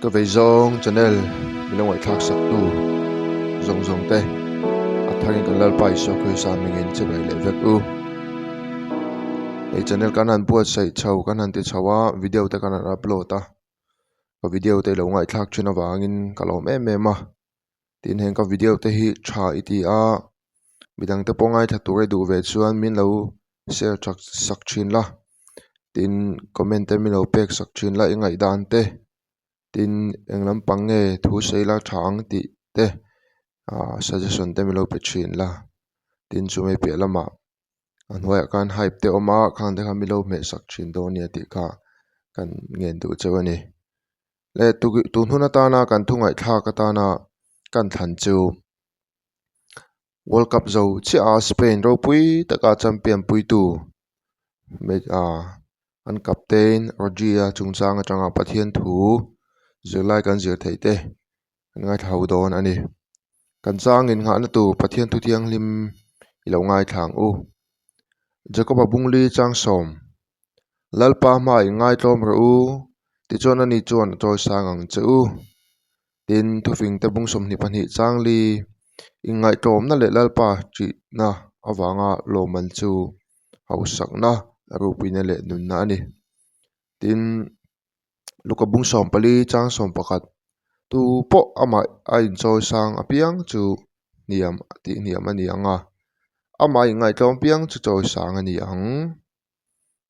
Cái về zong channel mình đang thắc sắc tu zong zong te athangin kan lalpai so khoi sa mingin chabai le vek u ei channel kan han buat sai chau kan han ti chawa video te kan han upload ta ka video te lo ngai thak chuna wangin kalom ma tin hen ka video te hi tha iti a midang te pongai tha tu du ve chuan min lo share thak sak thin la tin comment te min lo pek sak thin la ingai dan te tin englam pange thu seila thang ti te suggestion te mi lo pe thin la tin chu me pe lama anwai kan hype te oma khang de mi lo me sak thin do ni ti kha kan ngen du chawani le tu huna ta na kan thungai thla ka ta na kan than chu World Cup zo chi a Spain ro pui taka champion pui tu me an captain Rogia chungchang atanga pathian thu zirlai kan zir theite ngai thau don ani kan changin nga na tu pathian thu thiang lim ilo ngai thang u Jacob Abungli chang som lalpa mai ngai tlom ro u ti chon ani chon toy sangang chu tin thu fing te bung som ni pani chang li ingai tom na le lalpa chi na awanga lo man chu hausak na rupine le nun na ani tin luka bung som pali chang som pakat tu po ama a enjoy sang apiang chu niam ti niam ani anga ama ngai tlom piang chu choi sang ani ang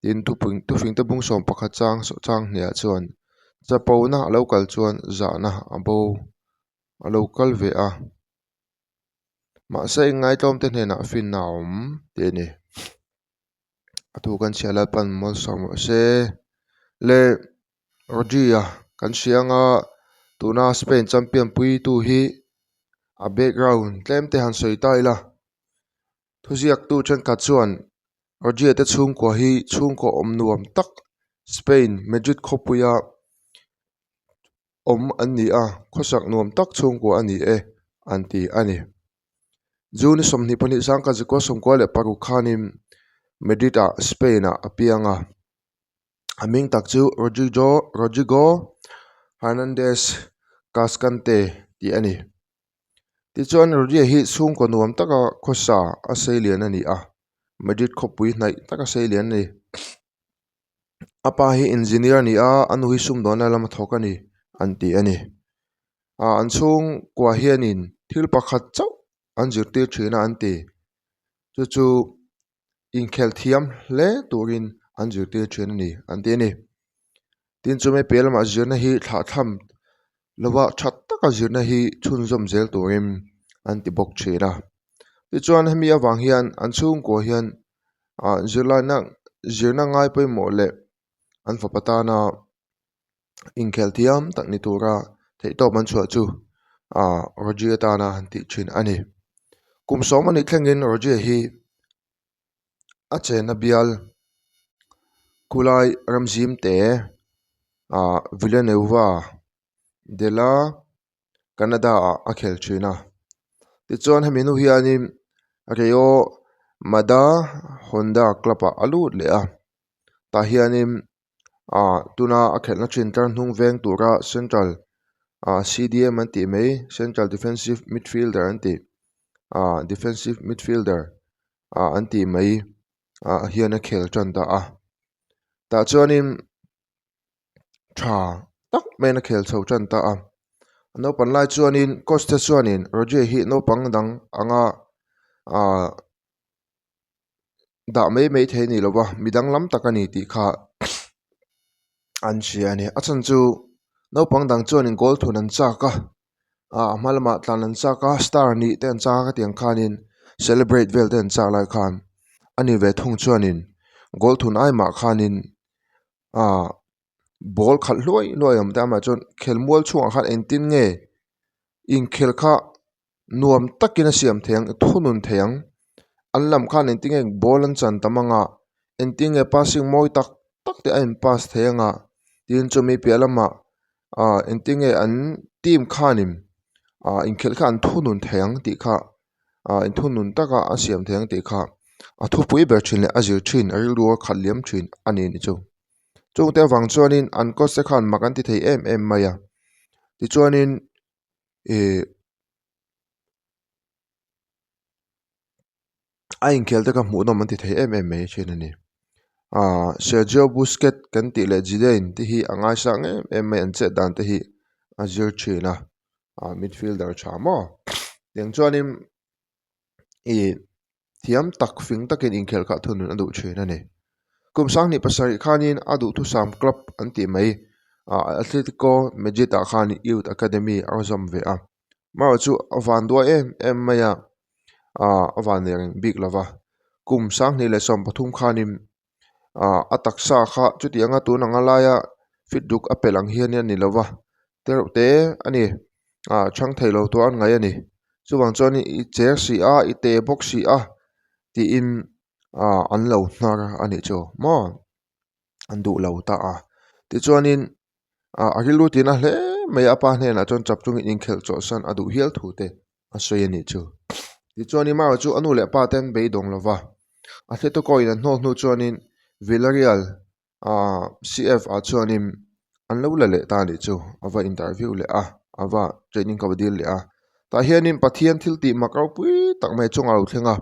tin tu fing te bung som pakhat chang so chang nia chuan chapo na local chuan za na abo local ve a ma sai ngai tlom te hna fin naum te ni atu kan siala pan mol som se le Rogia kan sianga tuna Spain champion pui tu hi a background tlem te han soi tai la thuziak tu chen ka chuan Rogia te chung ko hi chung ko om nuam tak Spain Madrid khopuya om ani a khosak nuam tak chung ko ani anti ani juni somni pani sang ka jiko som ko le paru khanim Madrid a Spain a apianga aming tak chu Rodrigo Hernandez Cascante ti ani ti chuan Rogia hi chung ko nuam taka khosa Australian ani a Madrid khopui nai taka Australian ni apa hi engineer ni a anu hi sum dona lama thokani anti ani an chung kwa hianin thil pakhat chau an zirtir thina anti chu in khel thiam hle turin an zirtir thina ni anti ani tin chu me pelma zirna hi thla tham lawa that taka zirna hi chun zom zel turin anti bok thina ti chuan hemi awang hian an chung ko hian zirna ngai poi mo le an fapatana inkhel thiam tak ni tura thei to man chua chu Rogia ta na han ti thin ani kum som ani thlengin Rogia hi a chena bial kulai ramzim te Villanova de la Canada a khel thina ti chuan hemi nu hianin Rio Mada Honda club a alut le a ta hianin tuna a khelna thin tlar hnung veng tura central CDM an ti mai central defensive midfielder an ti defensive midfielder an ti mai hian a khel tran ta a ta chuanin tha tak men a khel chho tran ta a no pan lai chuanin costa chuanin Rogia hi no pang dang anga da mai the ni lowa midang lam takani ti kha an chiani achan chu no pangdang chuan in goal thun an chaka malama tlan an chaka star ni ten chaka tiang khanin celebrate vel ten cha lai khan ani ve thung chuan in goal thun ai ma khanin ball khal loi am da ma chon khelmual chung khan entin nge in khel kha nuam takin a siam theng thunun theng an lam khan enting eng ball an chan tamanga enting e passing moi tak te ain pass thenga tin chumi pelama enting e an team khanim in khel khan thunun theng ti kha in thunun taka asiam theng ti kha thu pui ber thin le azir thin aril ruwa khalliam thin ani ni chu chung te wang chuanin an ko se khan makan ti thei em maya chuanin a inkhel te ka hmuh nawm an ti thei em mai thin ani Sergio Busquets kan ti le Zidane te hi angai sang em mai an che dan te hi a zir thina midfielder tha mo tiang chuanin thiam tak fing takin inkhel kha thunun adu thin ani kum sang ni pasari khanin adu thu sam club an ti mai Atletico Madrid a khan youth academy arzom ve a ma chu avan dua em maya avan ring big lova kum sang ni le som pathum khanin ataksa kha chutianga tu nangalaya fitduk apelang hian ni lova te ani thang thailo to an ngai ani chuwang chuan i chair si a i te box si a ti in an lo hnar ani chu mo an du lo ta ti chuanin ahilu tin a hle mai apa hne na chon chap chung in khel cho san adu hial thu te a sei ani chu ti chuanin ma chu anu le pa ten be dong lova a hle to ko in no nu chuanin Villarreal CF a chuanin an lo la le ta ni chu ava interview le ava training ka badil le ta hianin pathian thil ti makau pui tak mai chung alo thlenga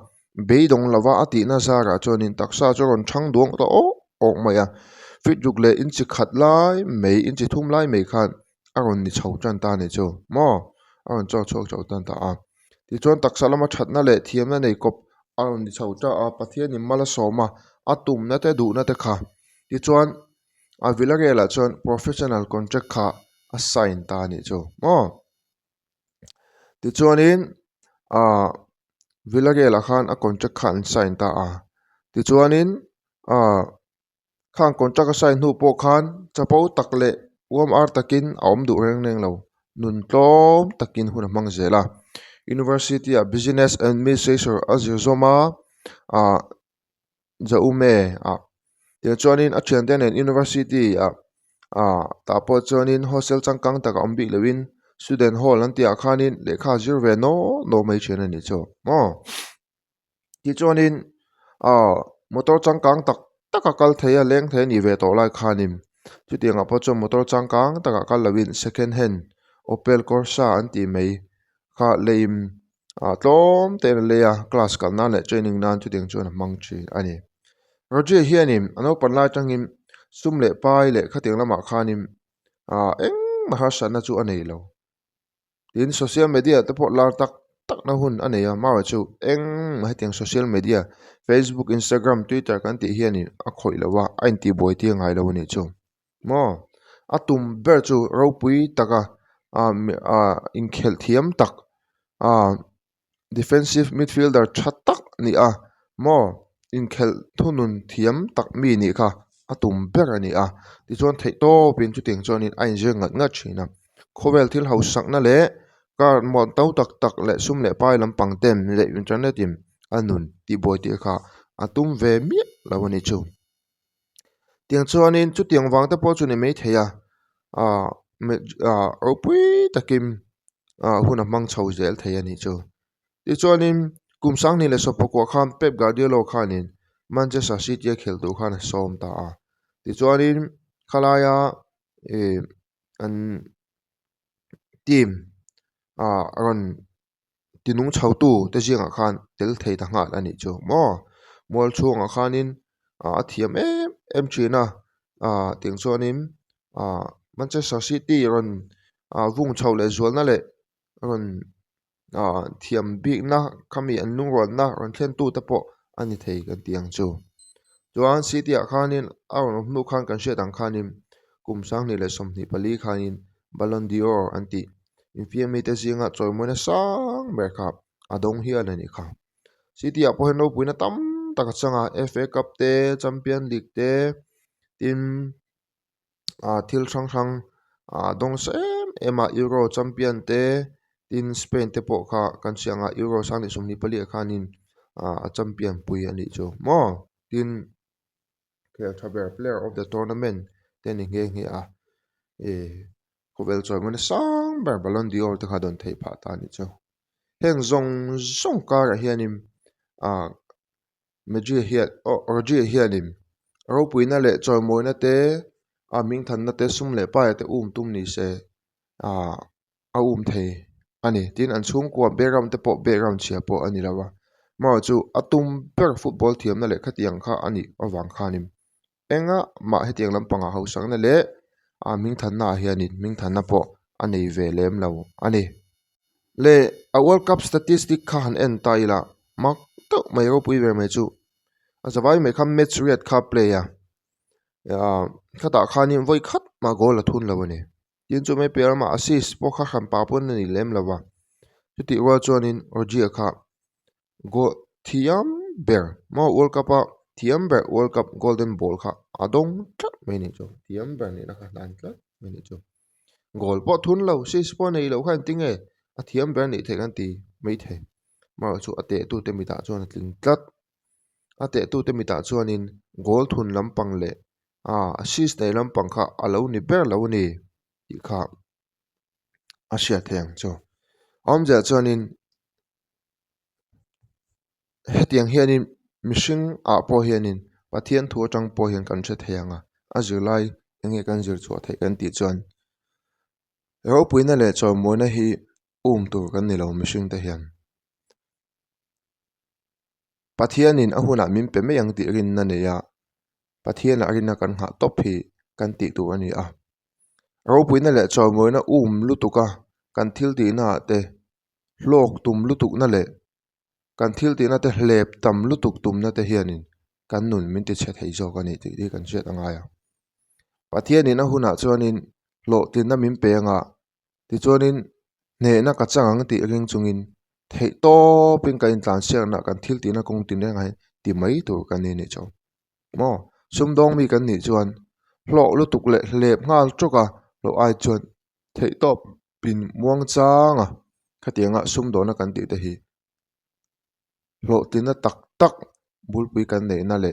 beidong lova ati na zara chuanin taksa chuan thang duang to ok maya fitjuk le inchi khat lai mei inchi thum lai mei khan aron ni chho chan ta ni chu mo aron chok chok chho tan ta ti chuan taksa lama thatna le thiam na nei kop aron ni chho ta pathian ni mala soma atum na te du na te kha ti chuan Villarreal chuan professional contract kha a sign ta ni chu mo ti chuanin Villarreal khan a contract khan sign ta ti chuanin khan contract sign hu po khan chapo takle uam ar takin aom du reng neng lo nun tlom takin hun mang zela University of Business and Administration azizoma zaume ti chuanin a thian ten university ta po chuanin hostel changkang tak ombi lewin student hall an tia khanin lekha zir ve no mai chen ani chu mo ti chuanin motor changkang tak taka kal theia leng the ni ve to lai khanim chutianga po chu motor changkang taka kal lawin second hand Opel Corsa an ti mai kha leim tlom te leya class kal na le training nan chuting chuan mang chi ani Roger hianim ano panlai tangin sumle pai le khating lama khanim eng mahasana chu anei lo in social media te pho lar tak na hun aneya mawa chu eng mahatiang social media Facebook Instagram Twitter kan ti hianin a khoi lawa ain ti boi ti ngai lo ni chu mo atum ber chu ropui taka in khel thiam tak defensive midfielder thattak ni mo in khel thunun thiam tak mi ni kha atum ber ani ti chuan thei to pin chu ting chuan in ain je ngat thina khowel thil ho sakna le kar mon tau tak le sum le pai lampang tem le internet in anun ti boi ti kha atum ve mi lawani chu tiang chuanin chu tiang wang te po chu ni mai theya opui takim huna mang chho zel theya ni chu ti chuanin kumsang ni le sopoko khan Pep Guardiola khanin Manchester City khel tu khan som ta ti chuanin khalaya an team aron tinung chhotu te jinga khan tel thei ta ngat ani chu mo mol chunga khanin athiam em china ting chuanin Manchester City ron vung chho le zual na le ron thiam big na khami an lung ron na ron thlen tu te po ani thei kan tiang chu chuan City khanin aron nu khan kan she dang khanin kumsang ni le somni pali khanin Ballon d'Or anti infiami te zinga choi moina sang ber kha adong hian ani kha City a pohen no puina tam taka changa FA Cup te Champion League te tin thil thang dong sem ema Euro Champion te tin Spain te po kha kan sianga Euro sang ni somni pali khanin a champion pui ani chu mo tin player of the tournament ten nge khowel choi moina sang ber Ballon d'Or te kha don thei pha ta ni chu heng zong kar hianin Roger hianin ro puina le choi moina te ming than na te sum le pa te tum ni se thei ani tin an chung kwa background te po background chia po ani lawa ma chu atum per football thiam na le khatiang kha ani awang khanim enga ma hetiang lampanga ho sang na le a ming than na hianin ming than na po anei ve lem lo ani le a world cup statistic kha han en taila mak to mai ro pui ve me chu a zawai me kham match red kha player ya khata khanim voi khat ma goal a thun lo ni tin chu me per ma assist po kha kham pa pon ni lem lawa chuti wa chuanin orgia kha go thiam ber ma world cup a thiam ber world cup golden ball kha adong tlat mai ni chu thiam ber ni na kha dan tlat mai ni chu goal po thun lo sis po nei lo khan tinge a thiam ber ni the kan ti mai the ma chu ate tu te mi ta chuan tling tlat ate tu te mi ta chuanin goal thun lampang le assist nei lampang kha alo ni ber lo ni ti kha asia theng chu omja chuanin hetiang hianin mihring a po hianin pathian thu atang po hian kan the theianga a zirlai enge kan zir chu thei kan ti chuan ro puina le chaw moina hi tur kan ni lo mihring te hian pathianin a huna min pe me yang ti rin na ne ya pathian a rin kan ha top hi kan ti tu ani a ro puina le chaw moina lutuka kan thil ti na te hlok tum lutuk na le kan thil ti na te hlep tam lutuk tum na te hianin kan nun min ti che thei zo kan ni ti kan chet anga ya pathianin a huna chuanin lo tin na min pe nga ti chuanin ne na ka changang ti ring chungin thei to pin ka in tlan siang na kan thil ti na kong tin ngai ti mai tur kan ni chaw mo sum dong mi kan ni chuan hlo lutuk le hlep ngal choka lo ai chuan thei top pin muang changa khatianga sum do na kan ti te hi lo tina tak tak bulpui kan nei na le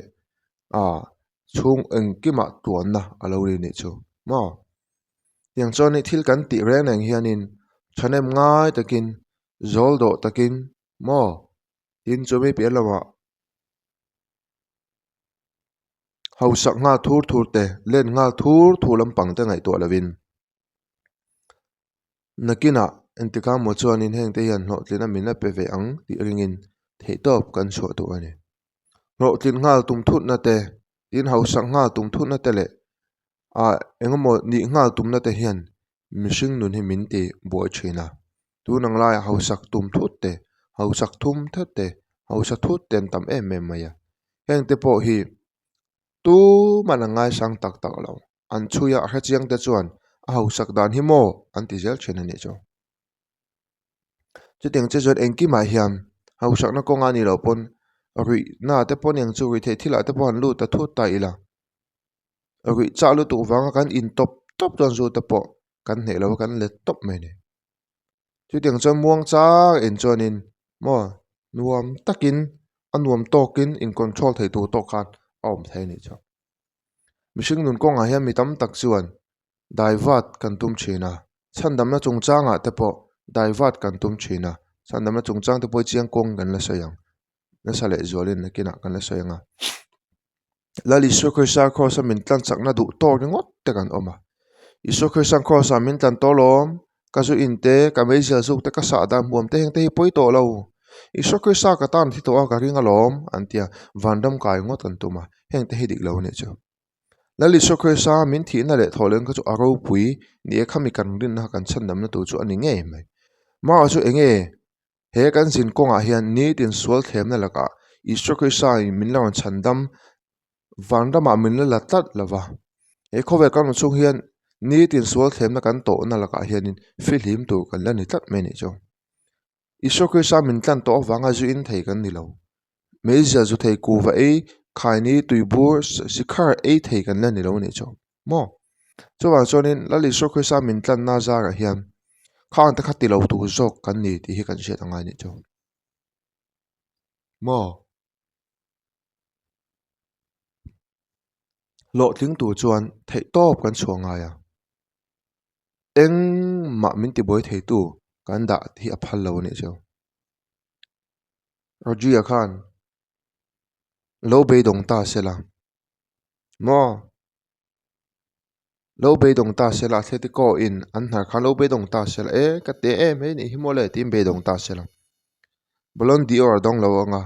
chung engkima tuan na alo ri ni chu mo yang choni thil kan ti ren ang hianin thanem ngai takin zoldo takin mo tin chumi pe lawa hausak nga thur thur te len nga thur thu lampang te ngai to lovin nakina entika mo chuanin heng te hian no tlina mina pe ve ang ti ringin thei top kan chho tu ani ro tin ngal tum thut na te tin hausak ngal tum thut na te le engemaw ni ngal tum na te hian mihring nun hi min ti buai thina tu nang lai hausak tum thut te hausak thum that te hausak thut ten tam em em maya heng te po hi tu manangai sang tak tak lo an chuya ha chiang te chuan a hausak dan hi mo an ti zel thina ni chu chuteng che zot engki ma hiam hausak na konga ni lo pon rui na te pon yang chu ri the thila te pon lu ta thu ta ila rui cha lu tu wanga kan in top top ton zu te po kan ne lo kan le top me ni chuteng chon muang cha en chonin mo nuam takin anuam tokin in control thei tu to khat om thei ni chu mishing nun konga hiam mi tam tak chuan daivat kan tum china chandam na chung changa te po daivat kan tum china chandam na chung chang te po chiang kong kan la sayang na sale zolin na kina kan la sayanga lali soccer sa cross min tlan chak na du to ngot te kan oma I soccer sang cross min tlan to lom ka zu inte ka meja zuk te ka sa da muam te heng te hi poi to lo I soccer sa ka tan thi to a ka ringa lom antia vandam kai ngot kan tuma heng te hi dik lo ne chu lali soccer sa min thi na le tholen ka chu aro pui ni e khami kan rin na kan chan dam na tu chu ani nge mai ma chu enge he kan zin konga hian ni tin sual them na laka I soccer sa min lawan chandam vandama min la tat lava e khove kan chung hian ni tin sual them na kan to na laka hianin filim tu kan la ni tat me ni chu I soccer sa min tlan to wanga zu in thei kan ni lo meja zu thei ku va e khaini tuibur sikhar e thei kan la ni lo ni chu mo chuwa chonin lali soccer sa min tlan na za ra hian khan ta khati lo tu zok kan ni ti hi kan shet anga ni chu mo lo tling tu chuan thei top kan chuanga ya eng ma min ti boy thei tu kan da hi a phal lo ni chu Rojia Khan lo be dong ta sela mo lo be dong ta sela theti ko in an har kha lo be dong ta sela ka te me ni himole tim be dong ta sela Ballon d'Or dong lawanga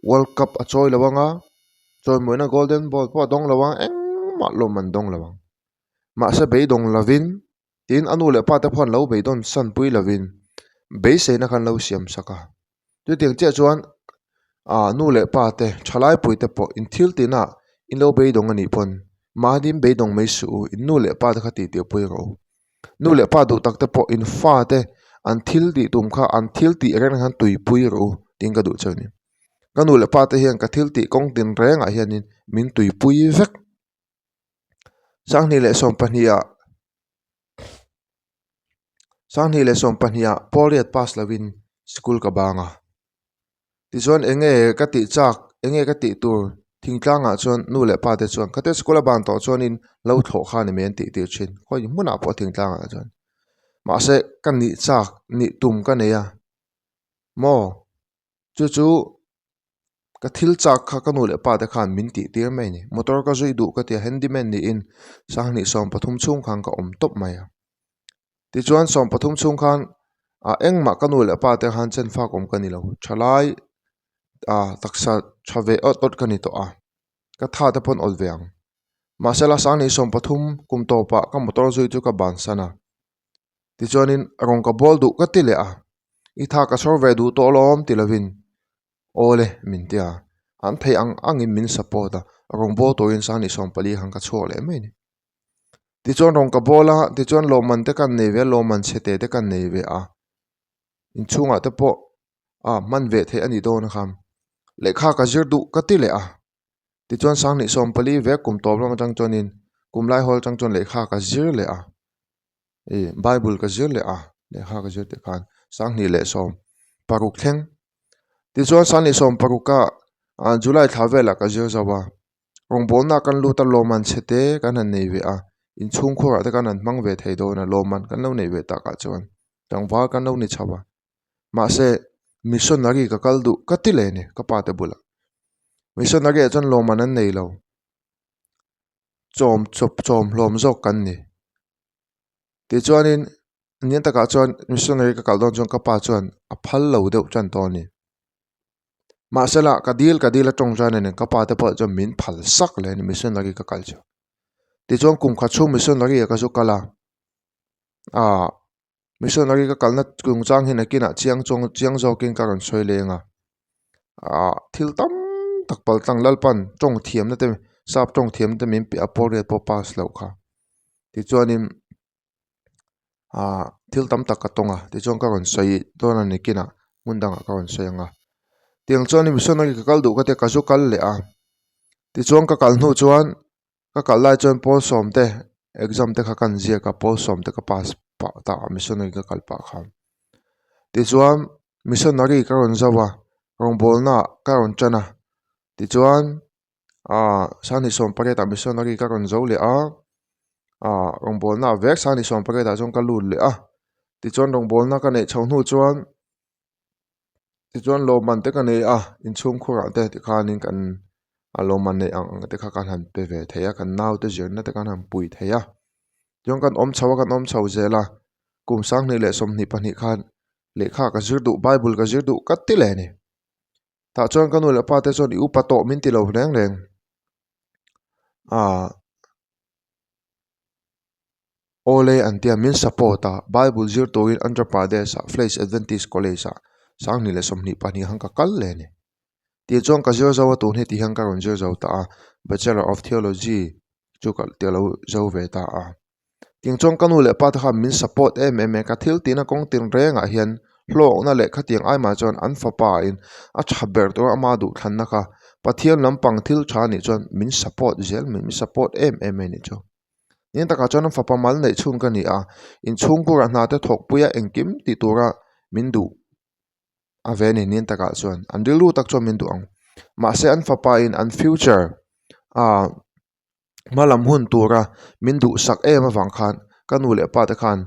World Cup a choi lawanga choi moina Golden Ball po dong lawang eng ma lo man dong lawang ma sa be dong lavin tin anu le pa ta phon lo be don san pui lavin be se na kan lo siam saka tu tiang che chuan nu le pa te thalai pui te po in thil tina in lo be dong ani pon ma dim be dong mai su in nu le pa ta khati te pui ro nu le pa du tak te po in fa te an thil di tum kha an thil ti ren han tui pui ro ting ka du chani ka nu le pa te hian ka thil ti kong tin reng a hianin min tui pui vek sang ni le som pahnia poliat pas lavin school ka banga ti chuan enge ka ti chak enge ka ti tur thingtlanga chuan nu le pa te chuan kate school ban to chuan in lo thlo kha ni men ti thin hoi hmuna po thingtlanga chuan ma se kan ni chak ni tum ka neya mo chu ka thil chak kha ka nu le pa te khan min ti tir mai ni motor ka zui du ka ti handyman ni in sang ni som pathum chung khang ka om top mai ti chuan som pathum chung khan engma ka nu le pa te khan chen fa kom ka ni lo thalai taksa thave ot ka ni to ka tha te pon ol veang masala sang ni som pathum kum to pa ka motor zui chu ka ban sana ti chuanin rong ka bol du ka ti le i tha ka sor ve du to lom ti lovin ole min tia an phei angin min support rong bo to in sang ni som pali hang ka chole mai ni ti chuan rong ka bola ti chuan lo man te kan nei ve lo man chete te kan nei ve in chunga te po man ve the ani don kham lekha ka zir du ka ti le ti chuan sang ni som pali ve kum to long chang chonin kum lai hol chang chon lekha ka zir le bible ka zir le lekha ka zir te khan sang ni le som paruk thleng ti chuan sang ni som paruka July thavela ka zir zawa rong bol na kan lu ta lo man chete kan an nei ve in chung khora te kan an mang ve thei do na lo man kan lo nei ve ta ka chuan tangwa kan lo ni chawa ma se missionary ka kaldu ka ti le ne ka pa te bula missionary chon lo man an nei lo chom hlom zok kan ni ti chuanin nian taka chuan missionary ka kal don chon ka pa chuan a phal lo deuh chan to ni ma sela ka dil atong jan ne ka pa te pa chon min phal sak le ni missionary ka kal chu ti chuan kum kha chu missionary ka chu kala missionary ka kalna kung chang hin akina chiang zoking ka ron soi lenga thil tam tak pal tang lalpan tong thiam na te sap tong thiam te min pi apore po pas lo kha ti chuanin thil tam tak ka tonga ti chuan ka ron soi don ani kina mundanga ka ron soi anga tiang chuan missionary ka kal du ka te ka zu kal le ti chuan ka kal nu chuan ka kal lai chuan pol som te exam te kha kan zia ka pol som te ka pass pa ta missionary ka kal pa kham ti chuan missionary ka ron zawa rong bol na ka ron chana ti chuan sani som pare ta missionary ka ron zo le rong bol na vek sani som pare ta chong ka lu le ti chuan rong bol na ka nei chho nu chuan ti chuan lo man te ka nei in chung khura te ti khanin kan lo man nei ang te kha kan han pe ve theya kan nau te zirna te kan han pui theya jong kan om chho zela kum sang ni le som ni pani khan lekha ka zir du bible ka zir du ka ti le ni ta chuan kanu le pa te chuan i upa to min ti lo leng ole antia min support bible zir to in Andhra Pradesh Place Adventist College sang ni le som ni pani hang ka kal le ni ti chuan ka zir zawa tu ni ti hang ka ron zir zaw ta Bachelor of Theology chu kal te lo zo ve ta ting chuan kanu le pa ta min support em ka thil tina kong tin renga hian hlok na le khatiang ai ma chuan an fapa in a thaber to ama du than na kha pathian lampang thil tha ni chuan min support zel min support em ni chu nin taka chuan fapa mal nei chhung ka ni in chung kura na te thok puya engkim ti tura min du ve ni nin taka chuan an rilu tak chuan min du ang ma se an fapa in an future malam hun tura min du sak em awang khan kanu le pa te khan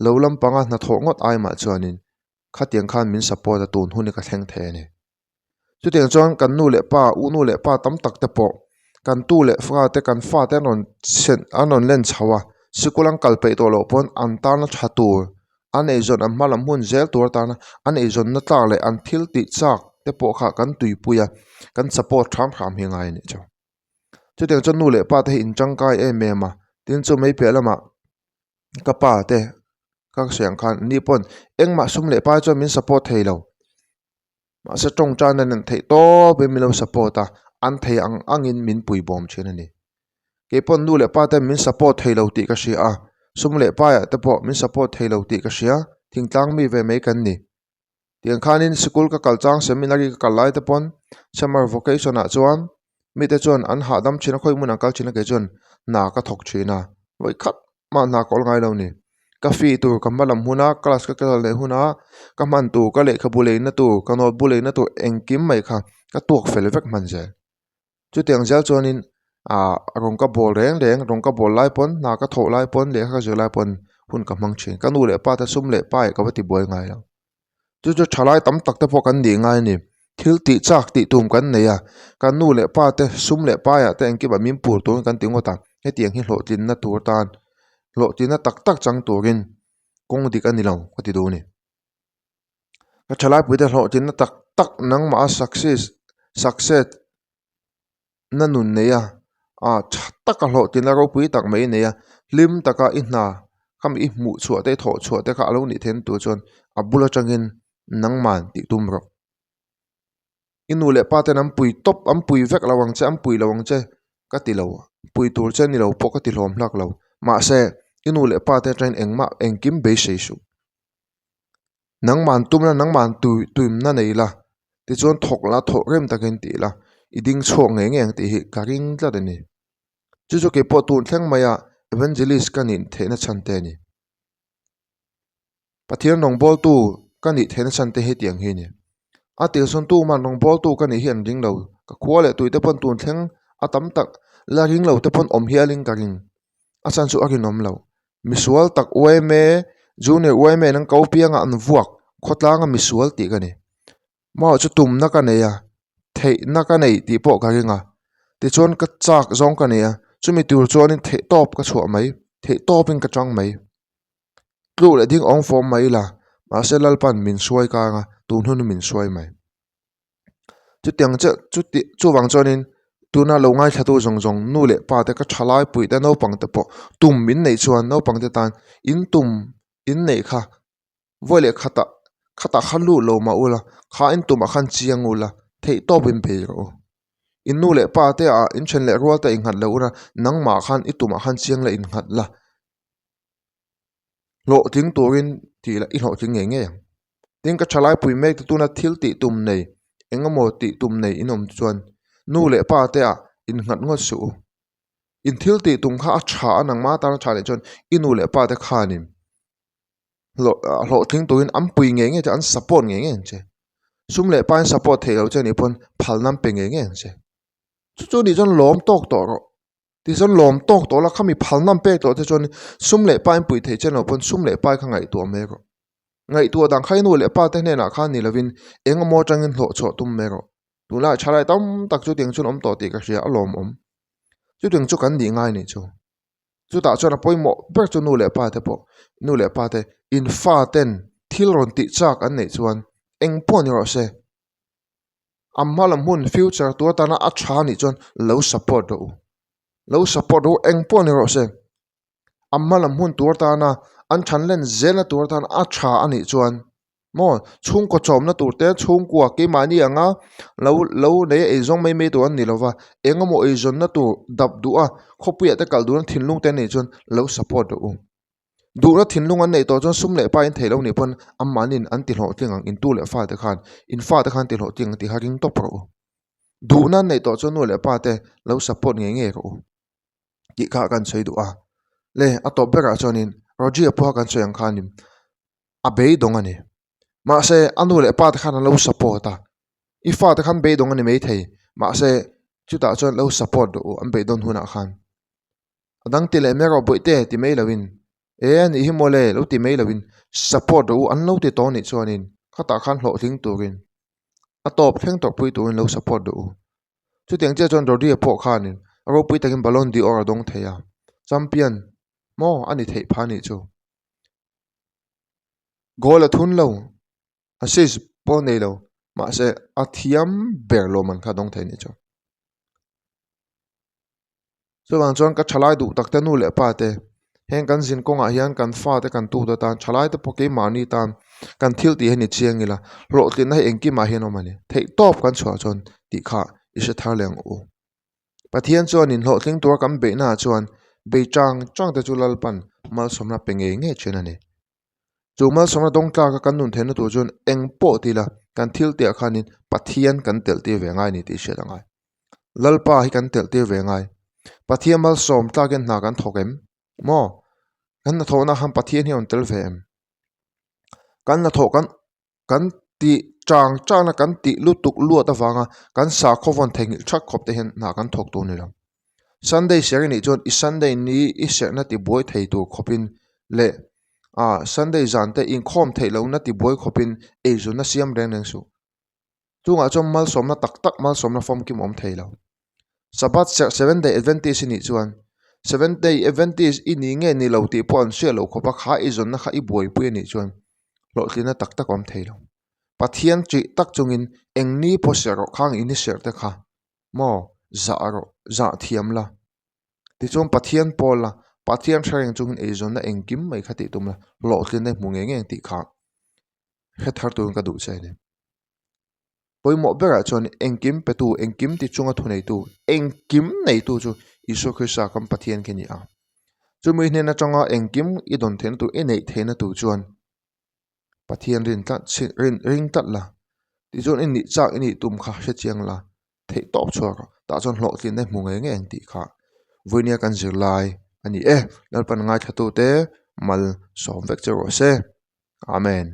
lo lampanga na thok ngot ai ma chuanin khatiang khan min support tun huni ka thleng the ni chu tiang chuan kan nu le pa u nu le pa tam tak te po kan tu le fra te kan fa te non sen anon len chawa sikulang kalpe to lo pon antar na chatur an ezon an malam hun zel tur ta na an ezon na tla le an thil ti chak te po kha kan tui puya kan support tham kham hi ngai ni chaw chu teng chon nu le pa te in chang kai e me ma tin chu mai pe lama ka pa te ka siang khan ni pon engma sum le pa cho min support thei lo ma se tong chan nan thei to be mi lo support ta an thei angin min pui bom chen ani ke pon nu le pa te min support thei lo ti ka sia a sum le pa ya te po min support thei lo ti ka sia thing tlang mi ve mai kan ni tiang khanin school ka kalchang seminary ka kalai te pon summer vocation a chuan mi te chon an ha dam china khoi mun ankal china ke chon na ka thok china voi khat ma na kol ngai lo ni ka fi tu kamalam huna class ka kal le huna ka man tu ka le khabule na tu ka not bule na tu engkim mai kha ka tuak fel vek man je chu tiang jal chonin rong ka bol reng rong ka bol lai pon na ka tho lai pon le ka zo lai pon hun ka mang chin ka nu le pa ta sum le pai ka wati boy ngai lo chu thalai tam tak te pho kan di ngai ni thil ti chak ti tum kan nei a kan nu le pa te sum le pa ya te engki ba min pur tu kan tingota he tiang hi hlo tin na tur tan hlo tin na tak tak chang turin kong dik ani lo ka ti du ni ka thalai pu te hlo tin na tak tak nang ma success na nun nei a tak ka hlo tin na ro pui tak mai nei a lim taka i hna kham i mu chua te tho chua te kha lo ni then tu chon abula changin nang man ti tum ro inu le pa te nam pui top am pui vek lawang che am pui lawang che ka ti lo pui tur che ni lo po ka ti hlom hlak lo ma se inu le pa te train engma engkim be se su nang man tum na nang man tuim na nei la ti chon thok la thok rem takin ti la iding chho nge nge ti hi ka ring tla de ni chu ke po tun thleng maya evangelist kanin thena chante ni pathian nong bol tu kani thena chante he tiang hi ni a til son tu man nong bol tu kani hian ring lo ka khwale tu te pon tun thleng atam tak la ring lo te pon om hialing ka ring a chan chu akin om lo misual tak oi me junior oi me nang kau pianga an vuak khotlanga misual ti ka ni ma chu tum na ka ne ya thei na ka nei ti po ka ringa ti chon ka chak zong ka ne ya chumi tur chon in thei top ka chho mai thei topin ka chang mai tlu le ding ong form mai la ma se lal pan min suai ka nga tun hun min suai mai chu tiang che chu wang chonin tuna lo ngai thatu jong nu le pa te ka thalai pui ta no pang te po tum min nei chuan no pang te tan in tum in nei kha voile khata khalu lo ma ula kha in tum a khan chiang ula thei to bin pe ro in nu le pa te a in chen le rual ta in hat lo ura nang ma khan i tum a khan chiang le in hat la lo ting turin ti la i lo ting nge nge ting ka thalai pui mek tu na thil ti tum nei engamo ti tum nei inom chuan nu le pa te a in ngat ngot su in thil ti tum kha a tha anang ma ta na tha le chon inu le pa te khanim lo ting tuin am pui nge nge an support nge nge che sum le pa support the lo che ni pon phal nam pe nge nge che chu ni chon lom tok to ro ti chon lom tok to la khami phal nam pe to te chon sum le pa pui the chen lo pon sum le pa kha ngai to me ro ngai tu dang khai nu le pa te ne na kha ni lovin engamo changin hlo cho tum me ro tu la chalai tam tak chu ting chun om to ti ka ria alom om chu ting chu kan di ngai ni chu ta chona poimo ber chu nu le pa te po nu le pa te in fa ten thil ron ti chak an nei chuan eng pon ro se ammalam hun future tu ta na a tha ni chon lo support do eng pon ro se ammalam hun tur ta na an than len zela tur tan a tha ani chuan mo chung ko chom na tur te chung kwa ke mani anga lo ne e zong mai to an ni lova engamo e zon na tu dab du a khopu ya te kal du thinlung te nei chon lo support du na thinlung an nei to chon sum le pa in thelo ni pon ammanin an ti hlo tlingang in tu le fa te khan in fa te khan ti hlo ting ti haring to pro du na nei to chon nu le pa te lo support nge ro ki kha kan chei du a le a to bera chonin roji apo kan choyang khanim a be dong ani ma se anu le pa te khan lo support ta i fa te khan be dong ani mei thei ma se chu ta chon lo support do an be don huna khan adang ti le me ro boite ti mei lawin ni hi mole lo ti mei lawin support do an lo ti to ni chonin khata khan hlo thing turin a top thleng tok pui tuin lo support do chu tiang che chon roji apo khanin ro pui takin balon di or dong theya champion mo ani thei phani chu goal a thun lo assist po nei lo ma se athiam berlo man kha dong thei ni chu so wang chuan ka thalai du takte nu le pa te heng kan zin konga hian kan fa te kan tu ta tan thalai te poke mani tan kan thil ti hani chiangila ro tin na engki ma hian omani thei top kan chua chon ti kha isa thar leng u pathian chuan in lo tling tur kan be na chuan be chang te chu lalpan mal somna penge nge chen ani chu mal somna dong tla ka kan nun thena tu chun eng po ti la kan thil te khanin pathian kan tel ti ve ngai ni ti shelangai lalpa hi kan tel ti ve ngai pathian mal som tla gen na kan thokem mo kan na thona ham pathian hi on tel ve em kan na tho kan ti chang na kan ti lu tuk lu ta wanga kan sa khowon theng thak khop te hen na kan thok tu ni ram Sunday share ni chon i Sunday ni i share na ti boy thei tu khopin le Sunday zan te in khom thei lo na ti boy khopin e zo na siam reng neng su chunga chom mal som na tak tak mal som na form kim om thei lo Sabat 7 day Adventist ni chuan 7 day Adventist i ni nge ni lo ti pon se lo khopa kha i zon na kha i boy pu ni chuan lo tlina tak tak om thei lo pathian chi tak chungin engni po sero khang ini ser te kha mo za thiam la ti chom pathian pola pathian threng chungin e zon na engkim mai khati tumla lo tlina munge nge ti kha he thar tu ka du che ne poi mo bera chon engkim petu engkim ti chunga thunei tu engkim nei tu chu isu khrisa kam pathian ke ni a chumi hne na changa engkim i don then tu e nei thena tu chuan pathian ring tat la ti chon in ni chak ini tum kha she chiang la thei top chuak ta chon hlo tin nei mungai nge eng ti kha voinia kan zir lai ani lalpan ngai thatu te mal som vek che ro se amen